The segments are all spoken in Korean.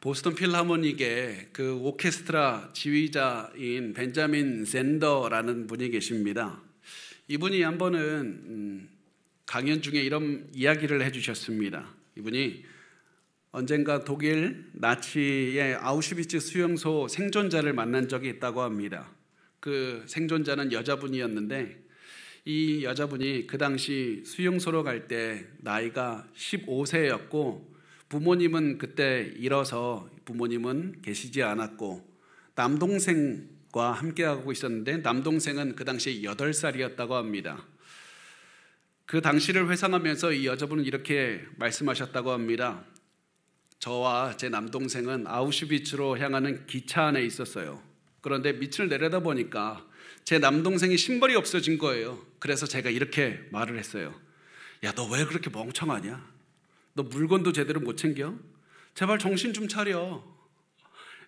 보스턴 필하모닉의 그 오케스트라 지휘자인 벤자민 샌더라는 분이 계십니다. 이분이 한 번은 강연 중에 이런 이야기를 해주셨습니다. 이분이 언젠가 독일 나치의 아우슈비츠 수용소 생존자를 만난 적이 있다고 합니다. 그 생존자는 여자분이었는데 이 여자분이 그 당시 수용소로 갈 때 나이가 15세였고 부모님은 그때 잃어서 부모님은 계시지 않았고 남동생과 함께하고 있었는데 남동생은 그 당시 8살이었다고 합니다. 그 당시를 회상하면서 이 여자분은 이렇게 말씀하셨다고 합니다. 저와 제 남동생은 아우슈비츠로 향하는 기차 안에 있었어요. 그런데 밑을 내려다 보니까 제 남동생이 신발이 없어진 거예요. 그래서 제가 이렇게 말을 했어요. 야, 너 왜 그렇게 멍청하냐? 너 물건도 제대로 못 챙겨? 제발 정신 좀 차려.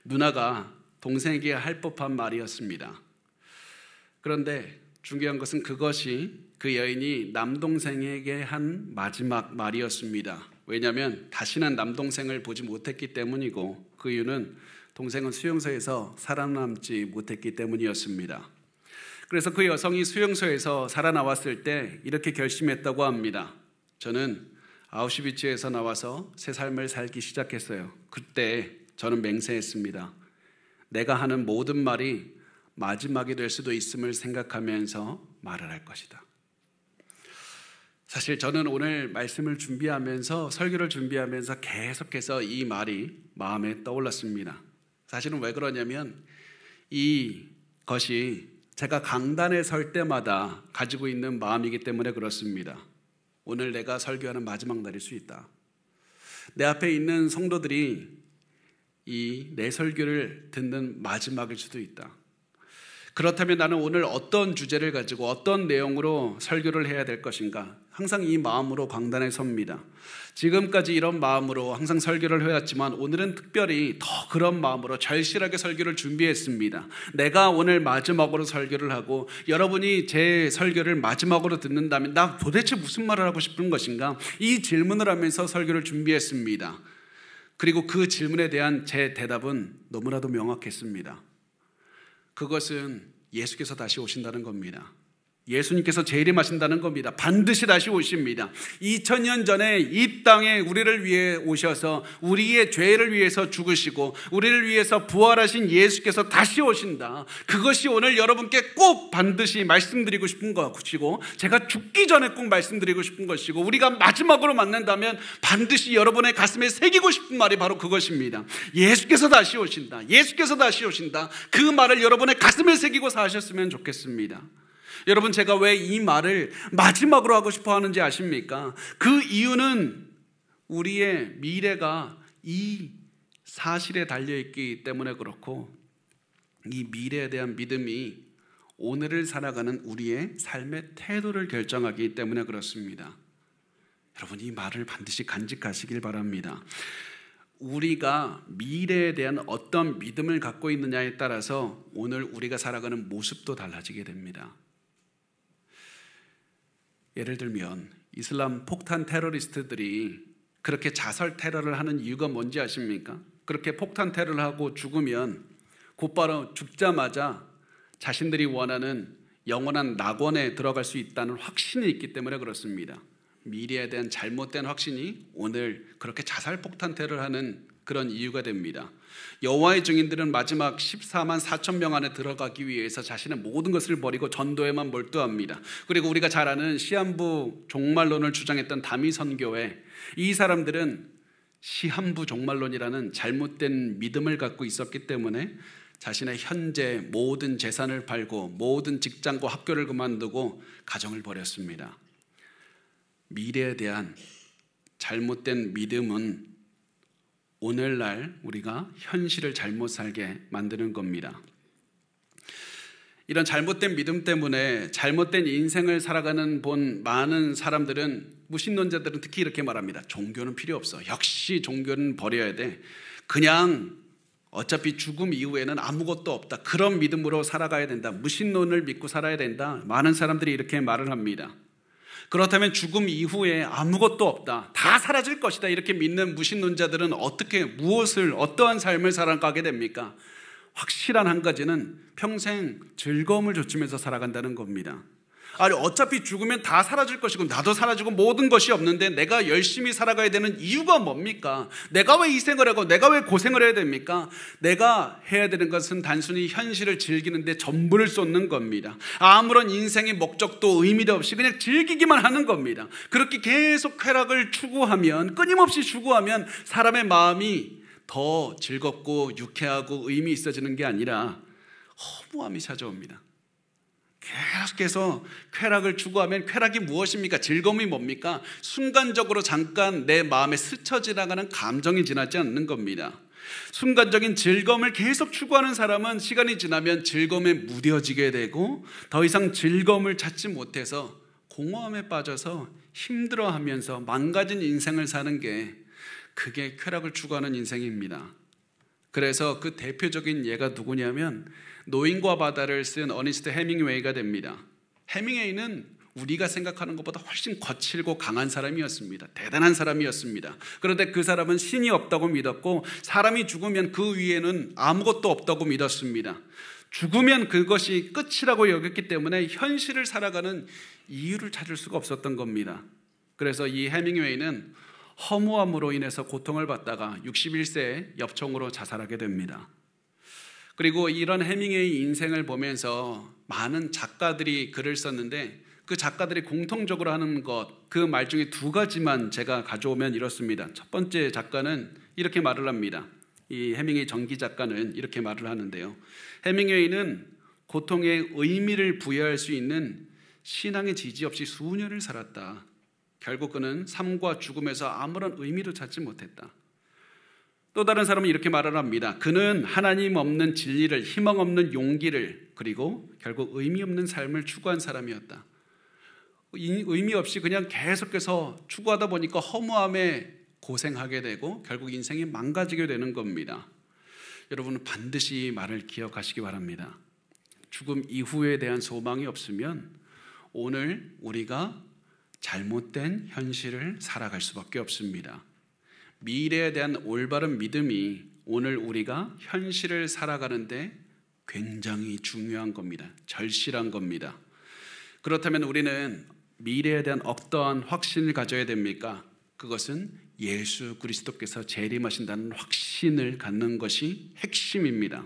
누나가 동생에게 할 법한 말이었습니다. 그런데 중요한 것은 그것이 그 여인이 남동생에게 한 마지막 말이었습니다. 왜냐하면 다시는 남동생을 보지 못했기 때문이고 그 이유는 동생은 수용소에서 살아남지 못했기 때문이었습니다. 그래서 그 여성이 수용소에서 살아나왔을 때 이렇게 결심했다고 합니다. 저는 아우슈비츠에서 나와서 새 삶을 살기 시작했어요. 그때 저는 맹세했습니다. 내가 하는 모든 말이 마지막이 될 수도 있음을 생각하면서 말을 할 것이다. 사실 저는 오늘 말씀을 준비하면서 설교를 준비하면서 계속해서 이 말이 마음에 떠올랐습니다. 사실은 왜 그러냐면 이것이 제가 강단에 설 때마다 가지고 있는 마음이기 때문에 그렇습니다. 오늘 내가 설교하는 마지막 날일 수 있다. 내 앞에 있는 성도들이 이 내 설교를 듣는 마지막일 수도 있다. 그렇다면 나는 오늘 어떤 주제를 가지고 어떤 내용으로 설교를 해야 될 것인가? 항상 이 마음으로 강단에 섭니다. 지금까지 이런 마음으로 항상 설교를 해왔지만 오늘은 특별히 더 그런 마음으로 절실하게 설교를 준비했습니다. 내가 오늘 마지막으로 설교를 하고 여러분이 제 설교를 마지막으로 듣는다면 나 도대체 무슨 말을 하고 싶은 것인가? 이 질문을 하면서 설교를 준비했습니다. 그리고 그 질문에 대한 제 대답은 너무나도 명확했습니다. 그것은 예수께서 다시 오신다는 겁니다. 예수님께서 재림하신다는 겁니다. 반드시 다시 오십니다. 2000년 전에 이 땅에 우리를 위해 오셔서 우리의 죄를 위해서 죽으시고 우리를 위해서 부활하신 예수께서 다시 오신다. 그것이 오늘 여러분께 꼭 반드시 말씀드리고 싶은 것이고 제가 죽기 전에 꼭 말씀드리고 싶은 것이고 우리가 마지막으로 만난다면 반드시 여러분의 가슴에 새기고 싶은 말이 바로 그것입니다. 예수께서 다시 오신다. 예수께서 다시 오신다. 그 말을 여러분의 가슴에 새기고 사셨으면 좋겠습니다. 여러분, 제가 왜 이 말을 마지막으로 하고 싶어 하는지 아십니까? 그 이유는 우리의 미래가 이 사실에 달려있기 때문에 그렇고 이 미래에 대한 믿음이 오늘을 살아가는 우리의 삶의 태도를 결정하기 때문에 그렇습니다. 여러분, 이 말을 반드시 간직하시길 바랍니다. 우리가 미래에 대한 어떤 믿음을 갖고 있느냐에 따라서 오늘 우리가 살아가는 모습도 달라지게 됩니다. 예를 들면 이슬람 폭탄 테러리스트들이 그렇게 자살 테러를 하는 이유가 뭔지 아십니까? 그렇게 폭탄 테러를 하고 죽으면 곧바로 죽자마자 자신들이 원하는 영원한 낙원에 들어갈 수 있다는 확신이 있기 때문에 그렇습니다. 미래에 대한 잘못된 확신이 오늘 그렇게 자살 폭탄 테러를 하는 그런 이유가 됩니다. 여호와의 증인들은 마지막 14만 4천 명 안에 들어가기 위해서 자신의 모든 것을 버리고 전도에만 몰두합니다. 그리고 우리가 잘 아는 시한부 종말론을 주장했던 다미 선교회, 이 사람들은 시한부 종말론이라는 잘못된 믿음을 갖고 있었기 때문에 자신의 현재 모든 재산을 팔고 모든 직장과 학교를 그만두고 가정을 버렸습니다. 미래에 대한 잘못된 믿음은 오늘날 우리가 현실을 잘못 살게 만드는 겁니다. 이런 잘못된 믿음 때문에 잘못된 인생을 살아가는 많은 사람들은, 무신론자들은 특히 이렇게 말합니다. 종교는 필요 없어. 역시 종교는 버려야 돼. 그냥 어차피 죽음 이후에는 아무것도 없다. 그런 믿음으로 살아가야 된다. 무신론을 믿고 살아야 된다. 많은 사람들이 이렇게 말을 합니다. 그렇다면 죽음 이후에 아무것도 없다, 다 사라질 것이다, 이렇게 믿는 무신론자들은 어떻게, 무엇을, 어떠한 삶을 살아가게 됩니까? 확실한 한 가지는 평생 즐거움을 좇으면서 살아간다는 겁니다. 아니, 어차피 죽으면 다 사라질 것이고 나도 사라지고 모든 것이 없는데 내가 열심히 살아가야 되는 이유가 뭡니까? 내가 왜 희생을 하고 내가 왜 고생을 해야 됩니까? 내가 해야 되는 것은 단순히 현실을 즐기는데 전부를 쏟는 겁니다. 아무런 인생의 목적도 의미도 없이 그냥 즐기기만 하는 겁니다. 그렇게 계속 쾌락을 추구하면, 끊임없이 추구하면 사람의 마음이 더 즐겁고 유쾌하고 의미 있어지는 게 아니라 허무함이 찾아옵니다. 계속해서 쾌락을 추구하면, 쾌락이 무엇입니까? 즐거움이 뭡니까? 순간적으로 잠깐 내 마음에 스쳐 지나가는 감정이 지나지 않는 겁니다. 순간적인 즐거움을 계속 추구하는 사람은 시간이 지나면 즐거움에 무뎌지게 되고 더 이상 즐거움을 찾지 못해서 공허함에 빠져서 힘들어하면서 망가진 인생을 사는 게, 그게 쾌락을 추구하는 인생입니다. 그래서 그 대표적인 예가 누구냐면 노인과 바다를 쓴 어니스트 해밍웨이가 됩니다. 해밍웨이는 우리가 생각하는 것보다 훨씬 거칠고 강한 사람이었습니다. 대단한 사람이었습니다. 그런데 그 사람은 신이 없다고 믿었고 사람이 죽으면 그 위에는 아무것도 없다고 믿었습니다. 죽으면 그것이 끝이라고 여겼기 때문에 현실을 살아가는 이유를 찾을 수가 없었던 겁니다. 그래서 이 해밍웨이는 허무함으로 인해서 고통을 받다가 61세에 엽총으로 자살하게 됩니다. 그리고 이런 해밍웨이 인생을 보면서 많은 작가들이 글을 썼는데 그 작가들이 공통적으로 하는 것, 그 말 중에 두 가지만 제가 가져오면 이렇습니다. 첫 번째 작가는 이렇게 말을 합니다. 이 해밍웨이 전기 작가는 이렇게 말을 하는데요. 해밍웨이는 고통에 의미를 부여할 수 있는 신앙의 지지 없이 수년을 살았다. 결국 그는 삶과 죽음에서 아무런 의미도 찾지 못했다. 또 다른 사람은 이렇게 말을 합니다. 그는 하나님 없는 진리를, 희망 없는 용기를, 그리고 결국 의미 없는 삶을 추구한 사람이었다. 의미 없이 그냥 계속해서 추구하다 보니까 허무함에 고생하게 되고 결국 인생이 망가지게 되는 겁니다. 여러분은 반드시 말을 기억하시기 바랍니다. 죽음 이후에 대한 소망이 없으면 오늘 우리가 잘못된 현실을 살아갈 수밖에 없습니다. 미래에 대한 올바른 믿음이 오늘 우리가 현실을 살아가는데 굉장히 중요한 겁니다. 절실한 겁니다. 그렇다면 우리는 미래에 대한 어떠한 확신을 가져야 됩니까? 그것은 예수 그리스도께서 재림하신다는 확신을 갖는 것이 핵심입니다.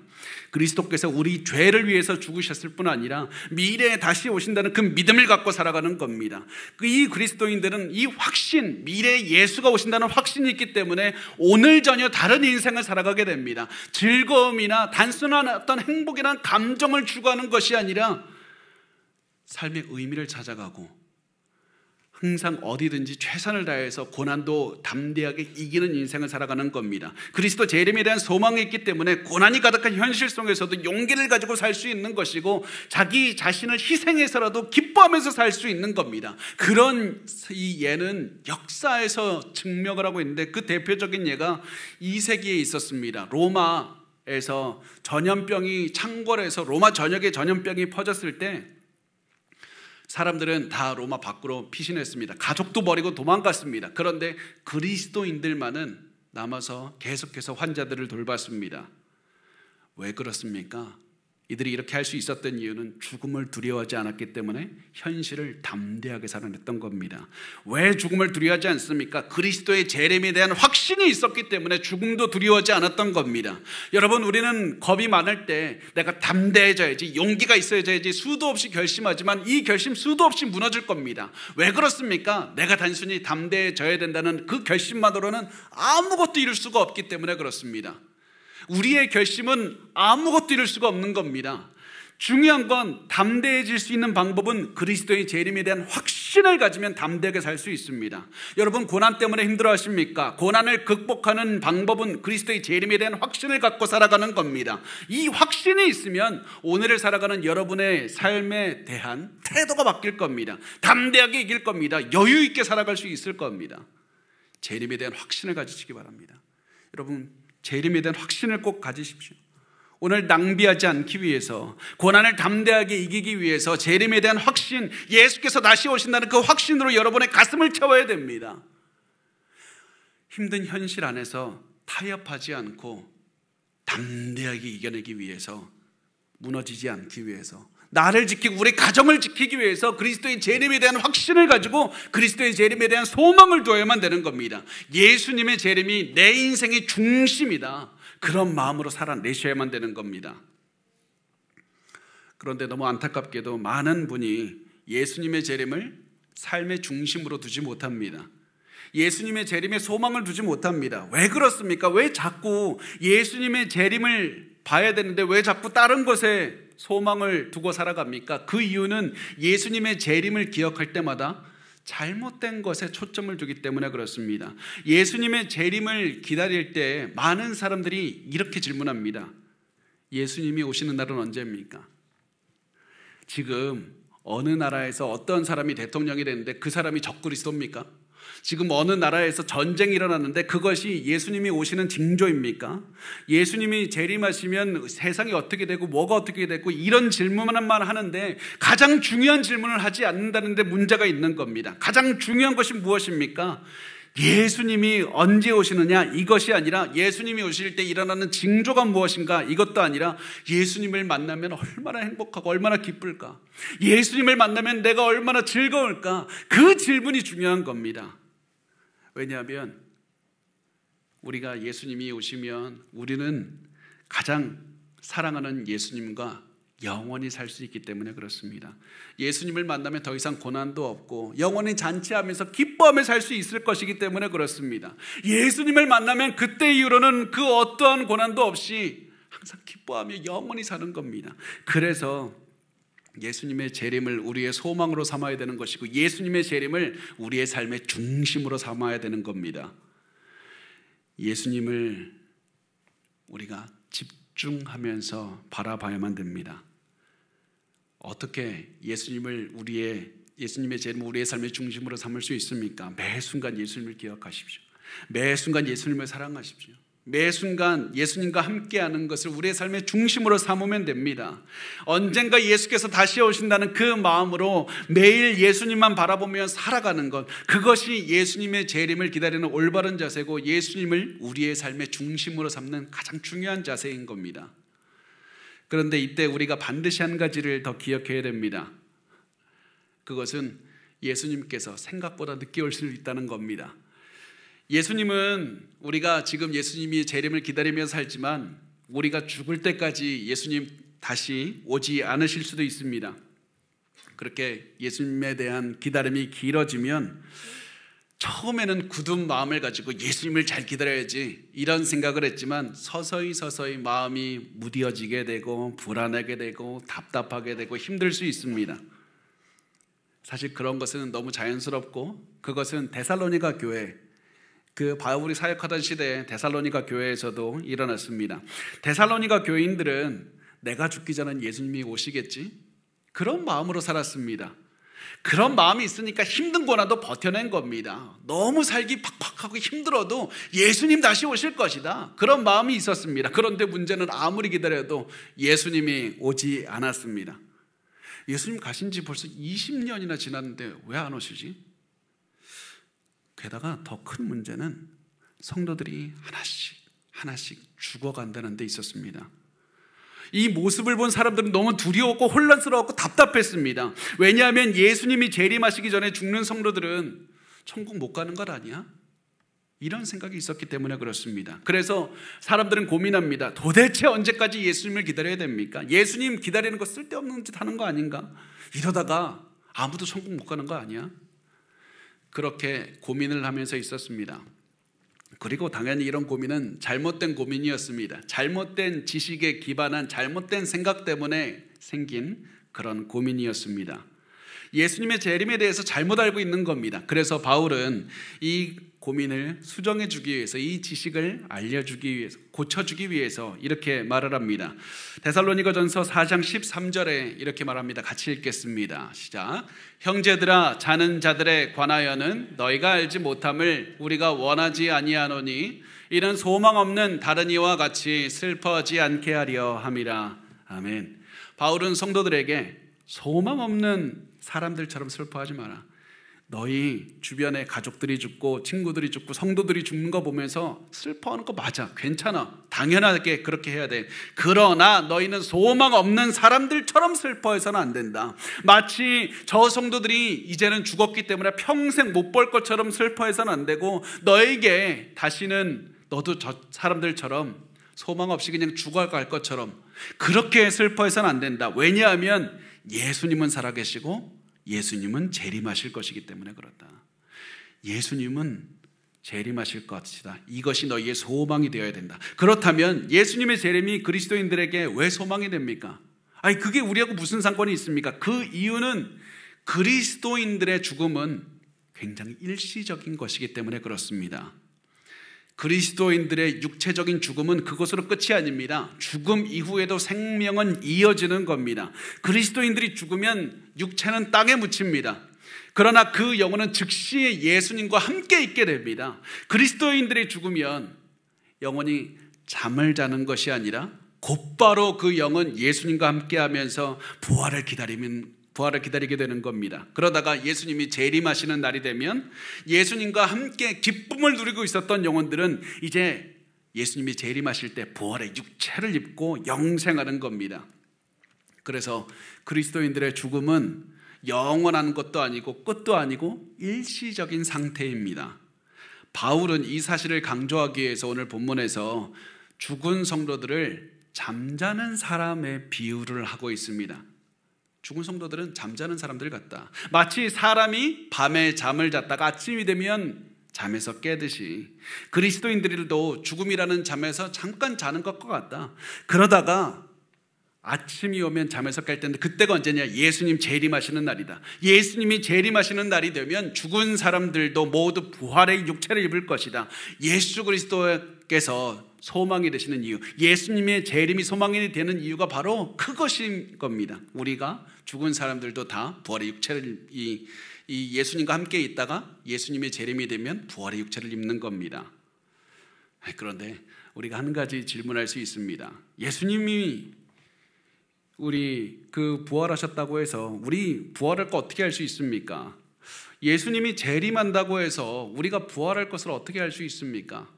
그리스도께서 우리 죄를 위해서 죽으셨을 뿐 아니라 미래에 다시 오신다는 그 믿음을 갖고 살아가는 겁니다. 이 그리스도인들은 이 확신, 미래에 예수가 오신다는 확신이 있기 때문에 오늘 전혀 다른 인생을 살아가게 됩니다. 즐거움이나 단순한 어떤 행복이란 감정을 추구하는 것이 아니라 삶의 의미를 찾아가고 항상 어디든지 최선을 다해서 고난도 담대하게 이기는 인생을 살아가는 겁니다. 그리스도 재림에 대한 소망이 있기 때문에 고난이 가득한 현실 속에서도 용기를 가지고 살 수 있는 것이고 자기 자신을 희생해서라도 기뻐하면서 살 수 있는 겁니다. 그런 이 예는 역사에서 증명을 하고 있는데 그 대표적인 예가 2세기에 있었습니다. 로마에서 전염병이 창궐해서 로마 전역에 전염병이 퍼졌을 때 사람들은 다 로마 밖으로 피신했습니다. 가족도 버리고 도망갔습니다. 그런데 그리스도인들만은 남아서 계속해서 환자들을 돌봤습니다. 왜 그렇습니까? 이들이 이렇게 할 수 있었던 이유는 죽음을 두려워하지 않았기 때문에 현실을 담대하게 살아냈던 겁니다. 왜 죽음을 두려워하지 않습니까? 그리스도의 재림에 대한 확신이 있었기 때문에 죽음도 두려워하지 않았던 겁니다. 여러분, 우리는 겁이 많을 때 내가 담대해져야지, 용기가 있어야지 수도 없이 결심하지만 이 결심 수도 없이 무너질 겁니다. 왜 그렇습니까? 내가 단순히 담대해져야 된다는 그 결심만으로는 아무것도 이룰 수가 없기 때문에 그렇습니다. 우리의 결심은 아무것도 이룰 수가 없는 겁니다. 중요한 건 담대해질 수 있는 방법은 그리스도의 재림에 대한 확신을 가지면 담대하게 살 수 있습니다. 여러분, 고난 때문에 힘들어하십니까? 고난을 극복하는 방법은 그리스도의 재림에 대한 확신을 갖고 살아가는 겁니다. 이 확신이 있으면 오늘을 살아가는 여러분의 삶에 대한 태도가 바뀔 겁니다. 담대하게 이길 겁니다. 여유 있게 살아갈 수 있을 겁니다. 재림에 대한 확신을 가지시기 바랍니다. 여러분, 재림에 대한 확신을 꼭 가지십시오. 오늘 낭비하지 않기 위해서, 고난을 담대하게 이기기 위해서 재림에 대한 확신, 예수께서 다시 오신다는 그 확신으로 여러분의 가슴을 채워야 됩니다. 힘든 현실 안에서 타협하지 않고 담대하게 이겨내기 위해서, 무너지지 않기 위해서, 나를 지키고 우리 가정을 지키기 위해서 그리스도의 재림에 대한 확신을 가지고 그리스도의 재림에 대한 소망을 두어야만 되는 겁니다. 예수님의 재림이 내 인생의 중심이다, 그런 마음으로 살아내셔야만 되는 겁니다. 그런데 너무 안타깝게도 많은 분이 예수님의 재림을 삶의 중심으로 두지 못합니다. 예수님의 재림에 소망을 두지 못합니다. 왜 그렇습니까? 왜 자꾸 예수님의 재림을 봐야 되는데 왜 자꾸 다른 것에 소망을 두고 살아갑니까? 그 이유는 예수님의 재림을 기억할 때마다 잘못된 것에 초점을 두기 때문에 그렇습니다. 예수님의 재림을 기다릴 때 많은 사람들이 이렇게 질문합니다. 예수님이 오시는 날은 언제입니까? 지금 어느 나라에서 어떤 사람이 대통령이 됐는데 그 사람이 적그리스도입니까? 지금 어느 나라에서 전쟁이 일어났는데 그것이 예수님이 오시는 징조입니까? 예수님이 재림하시면 세상이 어떻게 되고 뭐가 어떻게 되고 이런 질문만 하는데 가장 중요한 질문을 하지 않는다는 데 문제가 있는 겁니다. 가장 중요한 것이 무엇입니까? 예수님이 언제 오시느냐, 이것이 아니라 예수님이 오실 때 일어나는 징조가 무엇인가, 이것도 아니라 예수님을 만나면 얼마나 행복하고 얼마나 기쁠까, 예수님을 만나면 내가 얼마나 즐거울까, 그 질문이 중요한 겁니다. 왜냐하면 우리가 예수님이 오시면 우리는 가장 사랑하는 예수님과 영원히 살 수 있기 때문에 그렇습니다. 예수님을 만나면 더 이상 고난도 없고 영원히 잔치하면서 기뻐하며 살 수 있을 것이기 때문에 그렇습니다. 예수님을 만나면 그때 이후로는 그 어떠한 고난도 없이 항상 기뻐하며 영원히 사는 겁니다. 그래서 예수님의 재림을 우리의 소망으로 삼아야 되는 것이고 예수님의 재림을 우리의 삶의 중심으로 삼아야 되는 겁니다. 예수님을 우리가 집중하면서 바라봐야만 됩니다. 어떻게 예수님의 재림을 우리의 삶의 중심으로 삼을 수 있습니까? 매 순간 예수님을 기억하십시오. 매 순간 예수님을 사랑하십시오. 매 순간 예수님과 함께하는 것을 우리의 삶의 중심으로 삼으면 됩니다. 언젠가 예수께서 다시 오신다는 그 마음으로 매일 예수님만 바라보며 살아가는 것, 그것이 예수님의 재림을 기다리는 올바른 자세고 예수님을 우리의 삶의 중심으로 삼는 가장 중요한 자세인 겁니다. 그런데 이때 우리가 반드시 한 가지를 더 기억해야 됩니다. 그것은 예수님께서 생각보다 늦게 올 수 있다는 겁니다. 예수님은 우리가 지금 예수님이 재림을 기다리며 살지만 우리가 죽을 때까지 예수님 다시 오지 않으실 수도 있습니다. 그렇게 예수님에 대한 기다림이 길어지면 처음에는 굳은 마음을 가지고 예수님을 잘 기다려야지 이런 생각을 했지만 서서히 마음이 무뎌지게 되고 불안하게 되고 답답하게 되고 힘들 수 있습니다. 사실 그런 것은 너무 자연스럽고 그것은 데살로니가 교회, 그 바울이 사역하던 시대에 데살로니가 교회에서도 일어났습니다. 데살로니가 교인들은 내가 죽기 전엔 예수님이 오시겠지? 그런 마음으로 살았습니다. 그런 마음이 있으니까 힘든 고난도 버텨낸 겁니다. 너무 살기 팍팍하고 힘들어도 예수님 다시 오실 것이다, 그런 마음이 있었습니다. 그런데 문제는 아무리 기다려도 예수님이 오지 않았습니다. 예수님 가신 지 벌써 20년이나 지났는데 왜 안 오시지? 게다가 더 큰 문제는 성도들이 하나씩 죽어간다는 데 있었습니다. 이 모습을 본 사람들은 너무 두려웠고 혼란스러웠고 답답했습니다. 왜냐하면 예수님이 재림하시기 전에 죽는 성도들은 천국 못 가는 것 아니야? 이런 생각이 있었기 때문에 그렇습니다. 그래서 사람들은 고민합니다. 도대체 언제까지 예수님을 기다려야 됩니까? 예수님 기다리는 거 쓸데없는 짓 하는 거 아닌가? 이러다가 아무도 천국 못 가는 거 아니야? 그렇게 고민을 하면서 있었습니다. 그리고 당연히 이런 고민은 잘못된 고민이었습니다. 잘못된 지식에 기반한 잘못된 생각 때문에 생긴 그런 고민이었습니다. 예수님의 재림에 대해서 잘못 알고 있는 겁니다. 그래서 바울은 이 고민을 수정해 주기 위해서, 이 지식을 알려주기 위해서, 고쳐주기 위해서 이렇게 말을 합니다. 데살로니가전서 4장 13절에 이렇게 말합니다. 같이 읽겠습니다. 시작. 형제들아, 자는 자들에 관하여는 너희가 알지 못함을 우리가 원하지 아니하노니 이는 소망 없는 다른 이와 같이 슬퍼하지 않게 하려 함이라. 아멘. 바울은 성도들에게 소망 없는 사람들처럼 슬퍼하지 마라. 너희 주변에 가족들이 죽고 친구들이 죽고 성도들이 죽는 거 보면서 슬퍼하는 거 맞아. 괜찮아. 당연하게 그렇게 해야 돼. 그러나 너희는 소망 없는 사람들처럼 슬퍼해서는 안 된다. 마치 저 성도들이 이제는 죽었기 때문에 평생 못 볼 것처럼 슬퍼해서는 안 되고, 너에게 다시는 너도 저 사람들처럼 소망 없이 그냥 죽어갈 것처럼 그렇게 슬퍼해서는 안 된다. 왜냐하면 예수님은 살아계시고 예수님은 재림하실 것이기 때문에 그렇다. 예수님은 재림하실 것이다. 이것이 너희의 소망이 되어야 된다. 그렇다면 예수님의 재림이 그리스도인들에게 왜 소망이 됩니까? 아니, 그게 우리하고 무슨 상관이 있습니까? 그 이유는 그리스도인들의 죽음은 굉장히 일시적인 것이기 때문에 그렇습니다. 그리스도인들의 육체적인 죽음은 그것으로 끝이 아닙니다. 죽음 이후에도 생명은 이어지는 겁니다. 그리스도인들이 죽으면 육체는 땅에 묻힙니다. 그러나 그 영혼은 즉시 예수님과 함께 있게 됩니다. 그리스도인들이 죽으면 영혼이 잠을 자는 것이 아니라 곧바로 그 영은 예수님과 함께 하면서 부활을 기다리게 되는 겁니다. 그러다가 예수님이 재림하시는 날이 되면 예수님과 함께 기쁨을 누리고 있었던 영혼들은 이제 예수님이 재림하실 때 부활의 육체를 입고 영생하는 겁니다. 그래서 그리스도인들의 죽음은 영원한 것도 아니고 끝도 아니고 일시적인 상태입니다. 바울은 이 사실을 강조하기 위해서 오늘 본문에서 죽은 성도들을 잠자는 사람의 비유를 하고 있습니다. 죽은 성도들은 잠자는 사람들 같다. 마치 사람이 밤에 잠을 잤다가 아침이 되면 잠에서 깨듯이 그리스도인들도 죽음이라는 잠에서 잠깐 자는 것과 같다. 그러다가 아침이 오면 잠에서 깰 텐데 그때가 언제냐? 예수님 재림하시는 날이다. 예수님이 재림하시는 날이 되면 죽은 사람들도 모두 부활의 육체를 입을 것이다. 예수 그리스도께서 소망이 되시는 이유, 예수님의 재림이 소망이 되는 이유가 바로 그것인 겁니다. 우리가 죽은 사람들도 다 부활의 육체를 이 예수님과 함께 있다가 예수님의 재림이 되면 부활의 육체를 입는 겁니다. 그런데 우리가 한 가지 질문할 수 있습니다. 예수님이 우리 부활하셨다고 해서 우리 부활할 거 어떻게 할 수 있습니까? 예수님이 재림한다고 해서 우리가 부활할 것을 어떻게 할 수 있습니까?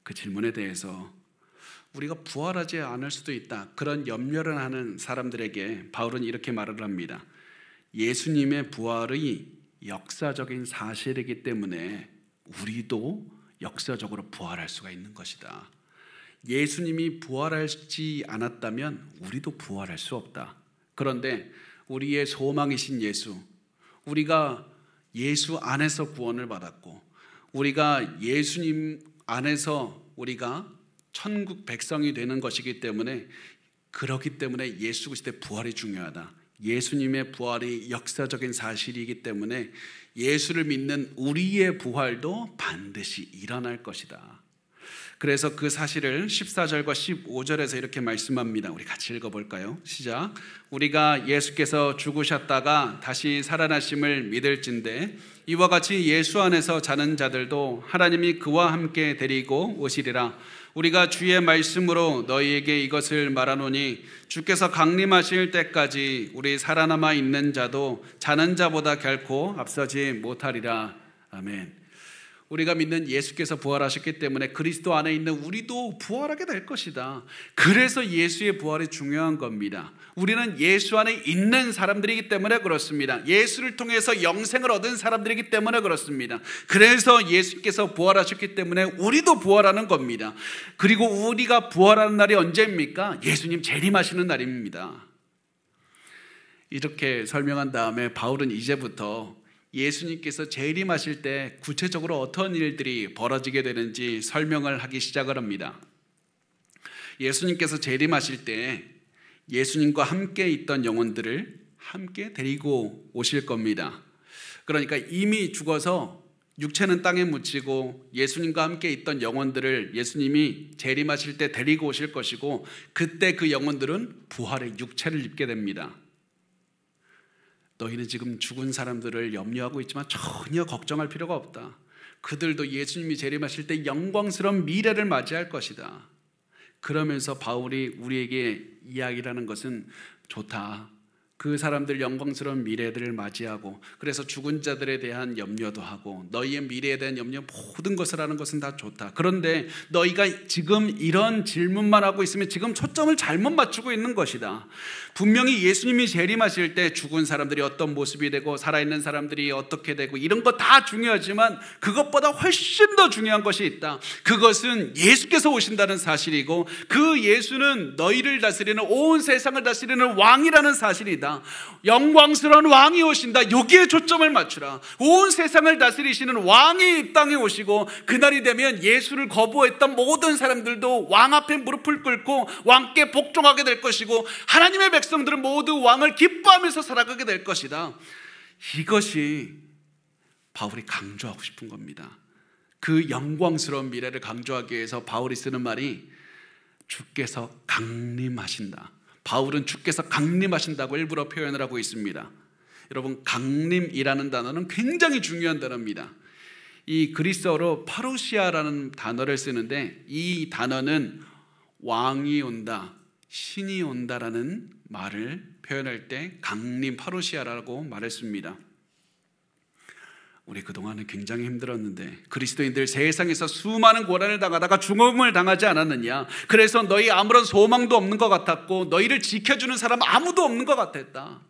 그 질문에 대해서 우리가 부활하지 않을 수도 있다, 그런 염려를 하는 사람들에게 바울은 이렇게 말을 합니다. 예수님의 부활이 역사적인 사실이기 때문에 우리도 역사적으로 부활할 수가 있는 것이다. 예수님이 부활하지 않았다면 우리도 부활할 수 없다. 그런데 우리의 소망이신 예수, 우리가 예수 안에서 구원을 받았고 우리가 예수님 안에서 우리가 천국 백성이 되는 것이기 때문에, 그렇기 때문에 예수 그리스도의 부활이 중요하다. 예수님의 부활이 역사적인 사실이기 때문에 예수를 믿는 우리의 부활도 반드시 일어날 것이다. 그래서 그 사실을 14절과 15절에서 이렇게 말씀합니다. 우리 같이 읽어볼까요? 시작. 우리가 예수께서 죽으셨다가 다시 살아나심을 믿을진대 이와 같이 예수 안에서 자는 자들도 하나님이 그와 함께 데리고 오시리라. 우리가 주의 말씀으로 너희에게 이것을 말하노니 주께서 강림하실 때까지 우리 살아남아 있는 자도 자는 자보다 결코 앞서지 못하리라. 아멘. 우리가 믿는 예수께서 부활하셨기 때문에 그리스도 안에 있는 우리도 부활하게 될 것이다. 그래서 예수의 부활이 중요한 겁니다. 우리는 예수 안에 있는 사람들이기 때문에 그렇습니다. 예수를 통해서 영생을 얻은 사람들이기 때문에 그렇습니다. 그래서 예수께서 부활하셨기 때문에 우리도 부활하는 겁니다. 그리고 우리가 부활하는 날이 언제입니까? 예수님 재림하시는 날입니다. 이렇게 설명한 다음에 바울은 이제부터 예수님께서 재림하실 때 구체적으로 어떤 일들이 벌어지게 되는지 설명을 하기 시작을 합니다. 예수님께서 재림하실 때 예수님과 함께 있던 영혼들을 함께 데리고 오실 겁니다. 그러니까 이미 죽어서 육체는 땅에 묻히고 예수님과 함께 있던 영혼들을 예수님이 재림하실 때 데리고 오실 것이고, 그때 그 영혼들은 부활의 육체를 입게 됩니다. 너희는 지금 죽은 사람들을 염려하고 있지만 전혀 걱정할 필요가 없다. 그들도 예수님이 재림하실 때 영광스러운 미래를 맞이할 것이다. 그러면서 바울이 우리에게 이야기라는 것은 좋다. 그 사람들 영광스러운 미래들을 맞이하고, 그래서 죽은 자들에 대한 염려도 하고 너희의 미래에 대한 염려, 모든 것을 하는 것은 다 좋다. 그런데 너희가 지금 이런 질문만 하고 있으면 지금 초점을 잘못 맞추고 있는 것이다. 분명히 예수님이 재림하실 때 죽은 사람들이 어떤 모습이 되고 살아있는 사람들이 어떻게 되고 이런 거 다 중요하지만 그것보다 훨씬 더 중요한 것이 있다. 그것은 예수께서 오신다는 사실이고, 그 예수는 너희를 다스리는, 온 세상을 다스리는 왕이라는 사실이다. 영광스러운 왕이 오신다. 여기에 초점을 맞추라. 온 세상을 다스리시는 왕이 이 땅에 오시고, 그날이 되면 예수를 거부했던 모든 사람들도 왕 앞에 무릎을 꿇고 왕께 복종하게 될 것이고, 하나님의 백성들은 모두 왕을 기뻐하면서 살아가게 될 것이다. 이것이 바울이 강조하고 싶은 겁니다. 그 영광스러운 미래를 강조하기 위해서 바울이 쓰는 말이 주께서 강림하신다. 바울은 주께서 강림하신다고 일부러 표현을 하고 있습니다. 여러분, 강림이라는 단어는 굉장히 중요한 단어입니다. 이 그리스어로 파루시아라는 단어를 쓰는데, 이 단어는 왕이 온다, 신이 온다라는 말을 표현할 때 강림 파루시아라고 말했습니다. 우리 그동안은 굉장히 힘들었는데 그리스도인들 세상에서 수많은 고난을 당하다가 죽음을 당하지 않았느냐. 그래서 너희 아무런 소망도 없는 것 같았고 너희를 지켜주는 사람 아무도 없는 것 같았다.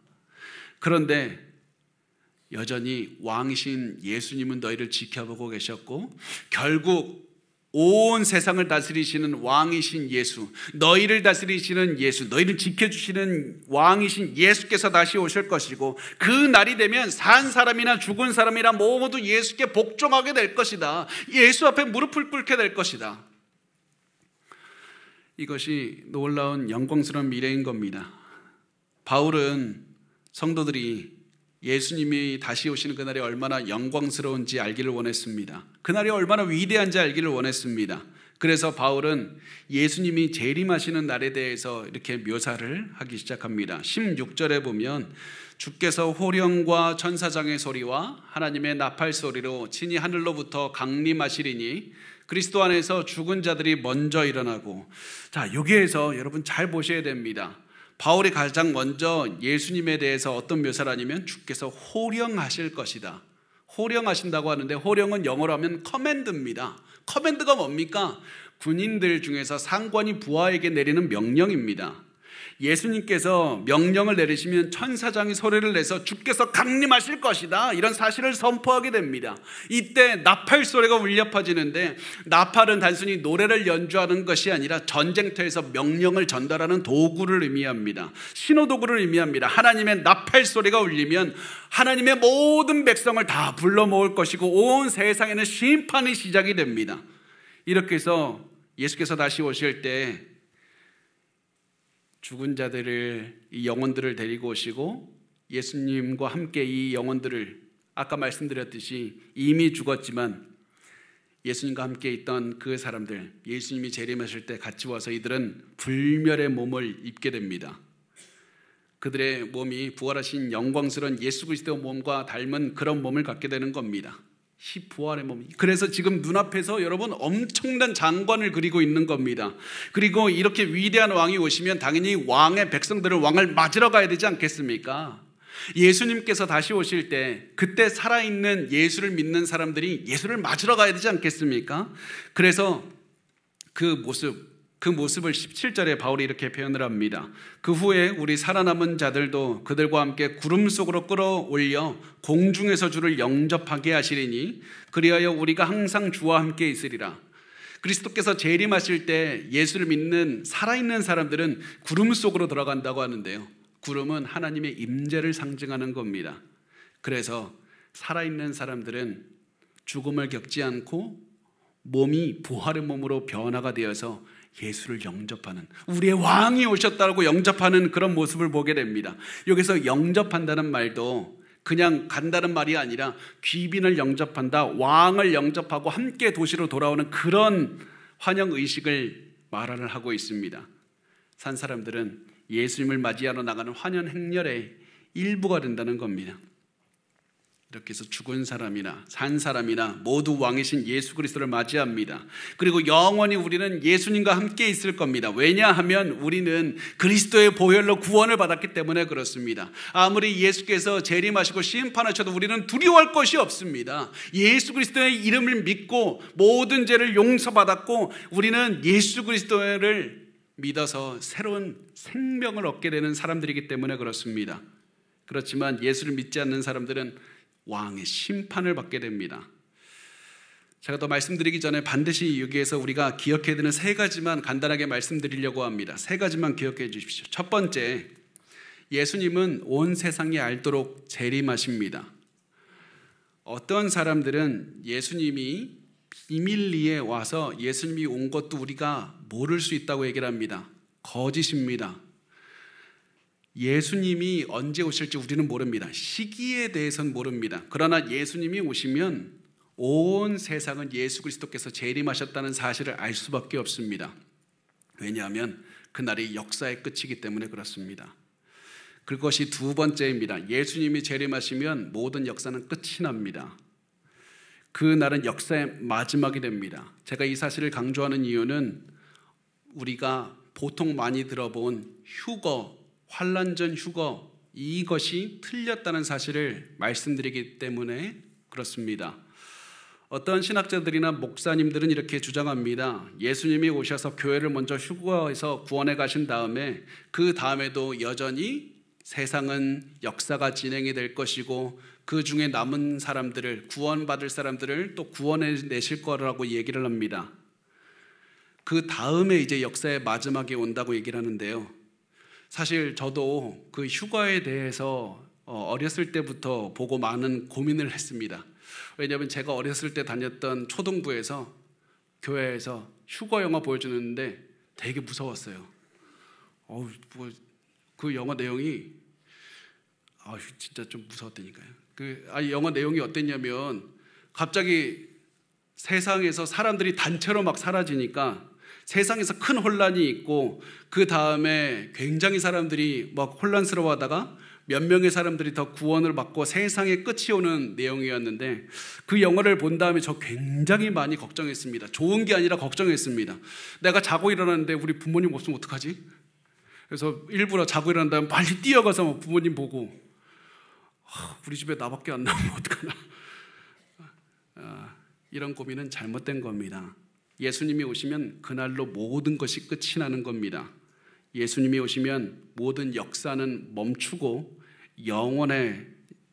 그런데 여전히 왕이신 예수님은 너희를 지켜보고 계셨고, 결국 온 세상을 다스리시는 왕이신 예수, 너희를 다스리시는 예수, 너희를 지켜주시는 왕이신 예수께서 다시 오실 것이고, 그 날이 되면 산 사람이나 죽은 사람이나 모두 예수께 복종하게 될 것이다. 예수 앞에 무릎을 꿇게 될 것이다. 이것이 놀라운 영광스러운 미래인 겁니다. 바울은 성도들이 예수님이 다시 오시는 그날이 얼마나 영광스러운지 알기를 원했습니다. 그날이 얼마나 위대한지 알기를 원했습니다. 그래서 바울은 예수님이 재림하시는 날에 대해서 이렇게 묘사를 하기 시작합니다. 16절에 보면 주께서 호령과 천사장의 소리와 하나님의 나팔 소리로 친히 하늘로부터 강림하시리니 그리스도 안에서 죽은 자들이 먼저 일어나고. 자, 여기에서 여러분 잘 보셔야 됩니다. 바울이 가장 먼저 예수님에 대해서 어떤 묘사를 하냐면 주께서 호령하실 것이다. 호령하신다고 하는데, 호령은 영어로 하면 커맨드입니다. 커맨드가 뭡니까? 군인들 중에서 상관이 부하에게 내리는 명령입니다. 예수님께서 명령을 내리시면 천사장이 소리를 내서 주께서 강림하실 것이다, 이런 사실을 선포하게 됩니다. 이때 나팔 소리가 울려 퍼지는데, 나팔은 단순히 노래를 연주하는 것이 아니라 전쟁터에서 명령을 전달하는 도구를 의미합니다. 신호도구를 의미합니다. 하나님의 나팔 소리가 울리면 하나님의 모든 백성을 다 불러 모을 것이고 온 세상에는 심판이 시작이 됩니다. 이렇게 해서 예수께서 다시 오실 때 죽은 자들을, 이 영혼들을 데리고 오시고, 예수님과 함께 이 영혼들을 아까 말씀드렸듯이 이미 죽었지만 예수님과 함께 있던 그 사람들, 예수님이 재림하실 때 같이 와서 이들은 불멸의 몸을 입게 됩니다. 그들의 몸이 부활하신 영광스러운 예수 그리스도의 몸과 닮은 그런 몸을 갖게 되는 겁니다. 부활의 몸. 그래서 지금 눈앞에서 여러분 엄청난 장관을 그리고 있는 겁니다. 그리고 이렇게 위대한 왕이 오시면 당연히 왕의 백성들을 왕을 맞으러 가야 되지 않겠습니까? 예수님께서 다시 오실 때 그때 살아있는 예수를 믿는 사람들이 예수를 맞으러 가야 되지 않겠습니까? 그래서 그 모습을 17절에 바울이 이렇게 표현을 합니다. 그 후에 우리 살아남은 자들도 그들과 함께 구름 속으로 끌어올려 공중에서 주를 영접하게 하시리니 그리하여 우리가 항상 주와 함께 있으리라. 그리스도께서 재림하실 때 예수를 믿는 살아있는 사람들은 구름 속으로 들어간다고 하는데요, 구름은 하나님의 임재를 상징하는 겁니다. 그래서 살아있는 사람들은 죽음을 겪지 않고 몸이 부활의 몸으로 변화가 되어서 예수를 영접하는, 우리의 왕이 오셨다고 영접하는 그런 모습을 보게 됩니다. 여기서 영접한다는 말도 그냥 간다는 말이 아니라 귀빈을 영접한다, 왕을 영접하고 함께 도시로 돌아오는 그런 환영의식을 말을 하고 있습니다. 산 사람들은 예수님을 맞이하러 나가는 환연 행렬의 일부가 된다는 겁니다. 이렇게 해서 죽은 사람이나 산 사람이나 모두 왕이신 예수 그리스도를 맞이합니다. 그리고 영원히 우리는 예수님과 함께 있을 겁니다. 왜냐하면 우리는 그리스도의 보혈로 구원을 받았기 때문에 그렇습니다. 아무리 예수께서 재림하시고 심판하셔도 우리는 두려워할 것이 없습니다. 예수 그리스도의 이름을 믿고 모든 죄를 용서받았고 우리는 예수 그리스도를 믿어서 새로운 생명을 얻게 되는 사람들이기 때문에 그렇습니다. 그렇지만 예수를 믿지 않는 사람들은 왕의 심판을 받게 됩니다. 제가 더 말씀드리기 전에 반드시 여기에서 우리가 기억해야 되는 세 가지만 간단하게 말씀드리려고 합니다. 세 가지만 기억해 주십시오. 첫 번째, 예수님은 온 세상이 알도록 재림하십니다. 어떤 사람들은 예수님이 비밀리에 와서 예수님이 온 것도 우리가 모를 수 있다고 얘기를 합니다. 거짓입니다. 예수님이 언제 오실지 우리는 모릅니다. 시기에 대해서는 모릅니다. 그러나 예수님이 오시면 온 세상은 예수 그리스도께서 재림하셨다는 사실을 알 수밖에 없습니다. 왜냐하면 그날이 역사의 끝이기 때문에 그렇습니다. 그것이 두 번째입니다. 예수님이 재림하시면 모든 역사는 끝이 납니다. 그날은 역사의 마지막이 됩니다. 제가 이 사실을 강조하는 이유는 우리가 보통 많이 들어본 휴거, 환난전 휴거, 이것이 틀렸다는 사실을 말씀드리기 때문에 그렇습니다. 어떤 신학자들이나 목사님들은 이렇게 주장합니다. 예수님이 오셔서 교회를 먼저 휴거해서 구원해 가신 다음에 그 다음에도 여전히 세상은 역사가 진행이 될 것이고 그 중에 남은 사람들을, 구원받을 사람들을 또 구원해 내실 거라고 얘기를 합니다. 그 다음에 이제 역사의 마지막이 온다고 얘기를 하는데요. 사실 저도 그 휴가에 대해서 어렸을 때부터 보고 많은 고민을 했습니다. 왜냐하면 제가 어렸을 때 다녔던 초등부에서 교회에서 휴가 영화 보여주는데 되게 무서웠어요. 그 영화 내용이 진짜 좀 무서웠다니까요. 영화 내용이 어땠냐면 갑자기 세상에서 사람들이 단체로 막 사라지니까 세상에서 큰 혼란이 있고 그 다음에 굉장히 사람들이 막 혼란스러워하다가 몇 명의 사람들이 더 구원을 받고 세상의 끝이 오는 내용이었는데 그 영화를 본 다음에 저 굉장히 많이 걱정했습니다. 좋은 게 아니라 걱정했습니다. 내가 자고 일어났는데 우리 부모님 없으면 어떡하지? 그래서 일부러 자고 일어난 다음에 빨리 뛰어가서 부모님 보고 우리 집에 나밖에 안 남으면 어떡하나. 이런 고민은 잘못된 겁니다. 예수님이 오시면 그날로 모든 것이 끝이 나는 겁니다. 예수님이 오시면 모든 역사는 멈추고 영원의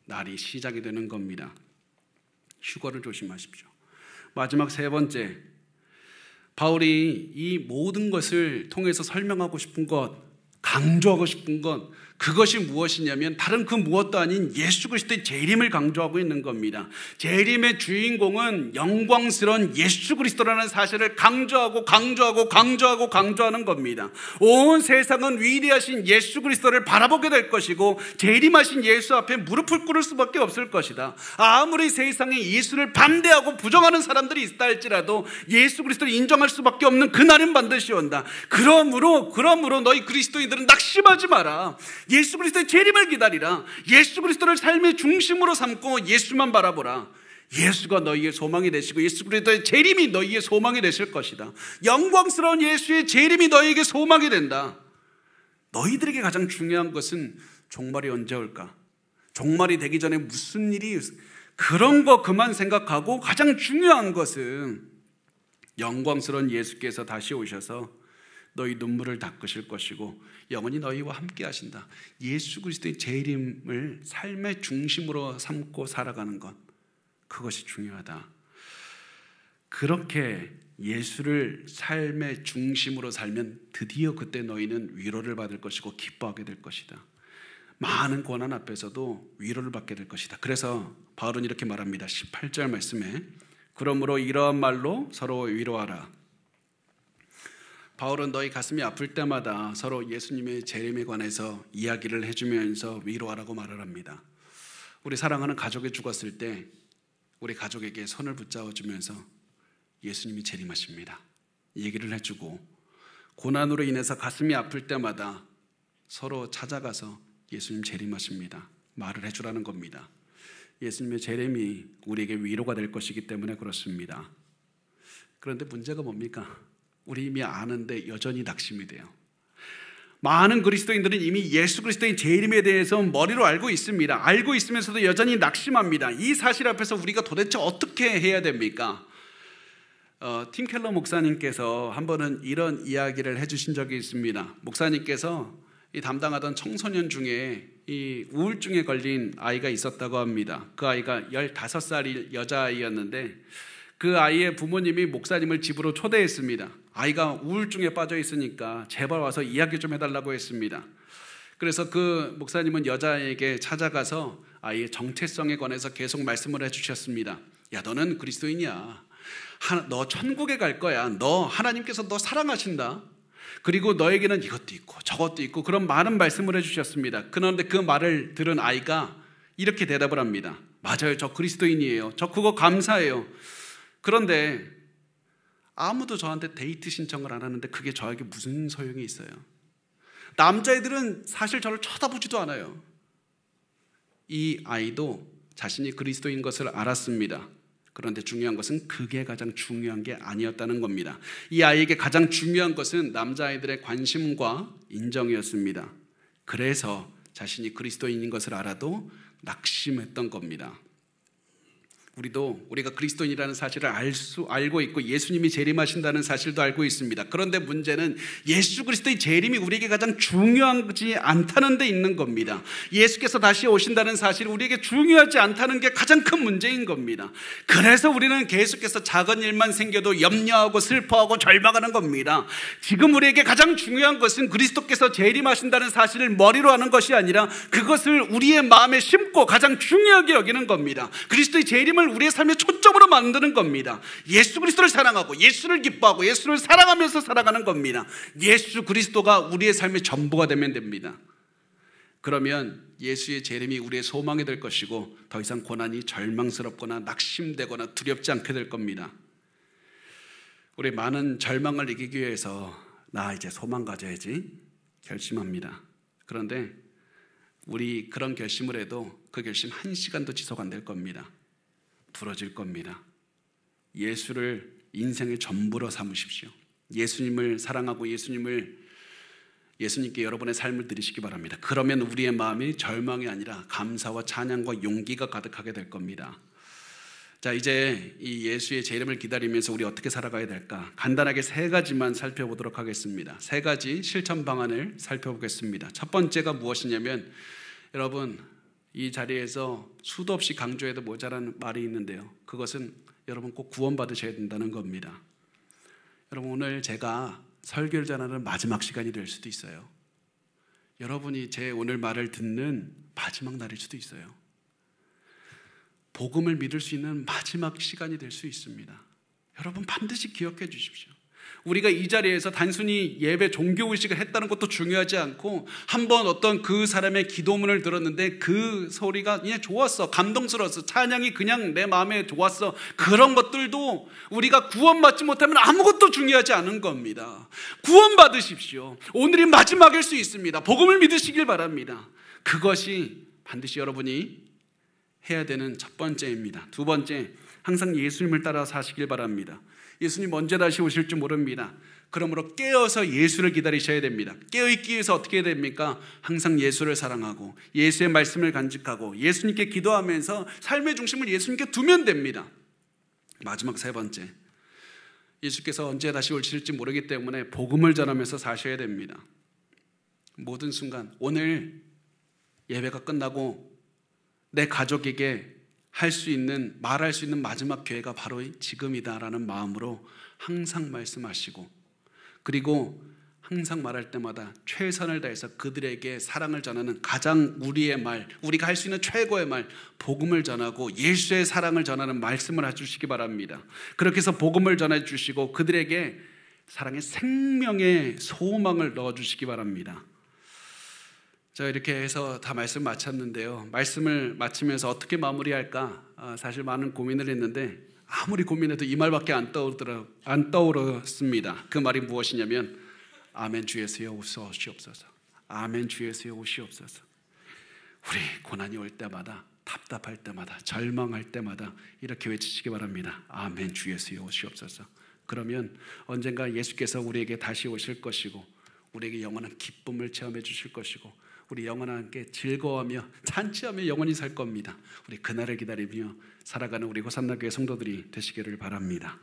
날이 시작이 되는 겁니다. 휴거를 조심하십시오. 마지막 세 번째, 바울이 이 모든 것을 통해서 설명하고 싶은 것, 강조하고 싶은 것, 그것이 무엇이냐면 다른 그 무엇도 아닌 예수 그리스도의 재림을 강조하고 있는 겁니다. 재림의 주인공은 영광스러운 예수 그리스도라는 사실을 강조하는 겁니다. 온 세상은 위대하신 예수 그리스도를 바라보게 될 것이고 재림하신 예수 앞에 무릎을 꿇을 수밖에 없을 것이다. 아무리 세상에 예수를 반대하고 부정하는 사람들이 있다 할지라도 예수 그리스도를 인정할 수밖에 없는 그날은 반드시 온다. 그러므로 너희 그리스도인들은 낙심하지 마라. 예수 그리스도의 재림을 기다리라. 예수 그리스도를 삶의 중심으로 삼고 예수만 바라보라. 예수가 너희의 소망이 되시고 예수 그리스도의 재림이 너희의 소망이 되실 것이다. 영광스러운 예수의 재림이 너희에게 소망이 된다. 너희들에게 가장 중요한 것은 종말이 언제 올까? 종말이 되기 전에 무슨 일이, 그런 거 그만 생각하고 가장 중요한 것은 영광스러운 예수께서 다시 오셔서 너희 눈물을 닦으실 것이고 영원히 너희와 함께 하신다. 예수 그리스도의 재림을 삶의 중심으로 삼고 살아가는 것, 그것이 중요하다. 그렇게 예수를 삶의 중심으로 살면 드디어 그때 너희는 위로를 받을 것이고 기뻐하게 될 것이다. 많은 고난 앞에서도 위로를 받게 될 것이다. 그래서 바울은 이렇게 말합니다. 18절 말씀에 그러므로 이러한 말로 서로 위로하라. 바울은 너희 가슴이 아플 때마다 서로 예수님의 재림에 관해서 이야기를 해주면서 위로하라고 말을 합니다. 우리 사랑하는 가족이 죽었을 때 우리 가족에게 손을 붙잡아주면서 예수님이 재림하십니다 얘기를 해주고, 고난으로 인해서 가슴이 아플 때마다 서로 찾아가서 예수님 재림하십니다 말을 해주라는 겁니다. 예수님의 재림이 우리에게 위로가 될 것이기 때문에 그렇습니다. 그런데 문제가 뭡니까? 우리 이미 아는데 여전히 낙심이 돼요. 많은 그리스도인들은 이미 예수 그리스도의 재림에 대해서 머리로 알고 있습니다. 알고 있으면서도 여전히 낙심합니다. 이 사실 앞에서 우리가 도대체 어떻게 해야 됩니까? 팀 켈러 목사님께서 한 번은 이런 이야기를 해주신 적이 있습니다. 목사님께서 이 담당하던 청소년 중에 이 우울증에 걸린 아이가 있었다고 합니다. 그 아이가 15살 여자아이였는데 그 아이의 부모님이 목사님을 집으로 초대했습니다. 아이가 우울증에 빠져 있으니까 제발 와서 이야기 좀 해달라고 했습니다. 그래서 그 목사님은 여자아이에게 찾아가서 아이의 정체성에 관해서 계속 말씀을 해주셨습니다. 야, 너는 그리스도인이야. 너 천국에 갈 거야. 너 하나님께서 너 사랑하신다. 그리고 너에게는 이것도 있고 저것도 있고 그런 많은 말씀을 해주셨습니다. 그런데 그 말을 들은 아이가 이렇게 대답을 합니다. 맞아요, 저 그리스도인이에요. 저 그거 감사해요. 그런데 아무도 저한테 데이트 신청을 안 하는데 그게 저에게 무슨 소용이 있어요? 남자애들은 사실 저를 쳐다보지도 않아요. 이 아이도 자신이 그리스도인 것을 알았습니다. 그런데 중요한 것은 그게 가장 중요한 게 아니었다는 겁니다. 이 아이에게 가장 중요한 것은 남자아이들의 관심과 인정이었습니다. 그래서 자신이 그리스도인인 것을 알아도 낙심했던 겁니다. 우리가 그리스도인이라는 사실을 알고 있고 예수님이 재림하신다는 사실도 알고 있습니다. 그런데 문제는 예수 그리스도의 재림이 우리에게 가장 중요하지 않다는 데 있는 겁니다. 예수께서 다시 오신다는 사실이 우리에게 중요하지 않다는 게 가장 큰 문제인 겁니다. 그래서 우리는 계속해서 작은 일만 생겨도 염려하고 슬퍼하고 절망하는 겁니다. 지금 우리에게 가장 중요한 것은 그리스도께서 재림하신다는 사실을 머리로 하는 것이 아니라 그것을 우리의 마음에 심고 가장 중요하게 여기는 겁니다. 그리스도의 재림을 우리의 삶의 초점으로 만드는 겁니다. 예수 그리스도를 사랑하고 예수를 기뻐하고 예수를 사랑하면서 살아가는 겁니다. 예수 그리스도가 우리의 삶의 전부가 되면 됩니다. 그러면 예수의 재림이 우리의 소망이 될 것이고 더 이상 고난이 절망스럽거나 낙심되거나 두렵지 않게 될 겁니다. 우리 많은 절망을 이기기 위해서 나 이제 소망 가져야지 결심합니다. 그런데 우리 그런 결심을 해도 그 결심 1시간도 지속 안 될 겁니다. 부러질 겁니다. 예수를 인생의 전부로 삼으십시오. 예수님을 사랑하고 예수님께 여러분의 삶을 드리시기 바랍니다. 그러면 우리의 마음이 절망이 아니라 감사와 찬양과 용기가 가득하게 될 겁니다. 자, 이제 이 예수의 재림을 기다리면서 우리 어떻게 살아가야 될까? 간단하게 3가지만 살펴보도록 하겠습니다. 3가지 실천 방안을 살펴보겠습니다. 첫 번째가 무엇이냐면, 여러분 이 자리에서 수도 없이 강조해도 모자란 말이 있는데요, 그것은 여러분 꼭 구원받으셔야 된다는 겁니다. 여러분, 오늘 제가 설교를 전하는 마지막 시간이 될 수도 있어요. 여러분이 제 오늘 말을 듣는 마지막 날일 수도 있어요. 복음을 믿을 수 있는 마지막 시간이 될 수 있습니다. 여러분 반드시 기억해 주십시오. 우리가 이 자리에서 단순히 예배 종교의식을 했다는 것도 중요하지 않고, 한번 어떤 그 사람의 기도문을 들었는데 그 소리가 그냥 좋았어, 감동스러웠어, 찬양이 그냥 내 마음에 좋았어, 그런 것들도 우리가 구원받지 못하면 아무것도 중요하지 않은 겁니다. 구원받으십시오. 오늘이 마지막일 수 있습니다. 복음을 믿으시길 바랍니다. 그것이 반드시 여러분이 해야 되는 첫 번째입니다. 두 번째, 항상 예수님을 따라 사시길 바랍니다. 예수님 언제 다시 오실지 모릅니다. 그러므로 깨어서 예수를 기다리셔야 됩니다. 깨어있기 위해서 어떻게 해야 됩니까? 항상 예수를 사랑하고 예수의 말씀을 간직하고 예수님께 기도하면서 삶의 중심을 예수님께 두면 됩니다. 마지막 3번째, 예수께서 언제 다시 오실지 모르기 때문에 복음을 전하면서 사셔야 됩니다. 모든 순간, 오늘 예배가 끝나고 내 가족에게 말할 수 있는 마지막 기회가 바로 지금이다라는 마음으로 항상 말씀하시고, 그리고 항상 말할 때마다 최선을 다해서 그들에게 사랑을 전하는 가장 우리가 할 수 있는 최고의 말, 복음을 전하고 예수의 사랑을 전하는 말씀을 해주시기 바랍니다. 그렇게 해서 복음을 전해주시고 그들에게 사랑의 생명의 소망을 넣어주시기 바랍니다. 자, 이렇게 해서 다 말씀 마쳤는데요, 말씀을 마치면서 어떻게 마무리할까 사실 많은 고민을 했는데 아무리 고민해도 이 말밖에 안 떠오르습니다. 그 말이 무엇이냐면, 아멘 주 예수여 오시옵소서. 아멘 주 예수여 오시옵소서. 우리 고난이 올 때마다 답답할 때마다, 절망할 때마다 이렇게 외치시기 바랍니다. 아멘. 주 예수여 오시옵소서. 그러면 언젠가 예수께서 우리에게 다시 오실 것이고 우리에게 영원한 기쁨을 체험해 주실 것이고 우리 영원한 함께 즐거워하며 잔치하며 영원히 살 겁니다. 우리 그날을 기다리며 살아가는 우리 호산나 교회 성도들이 되시기를 바랍니다.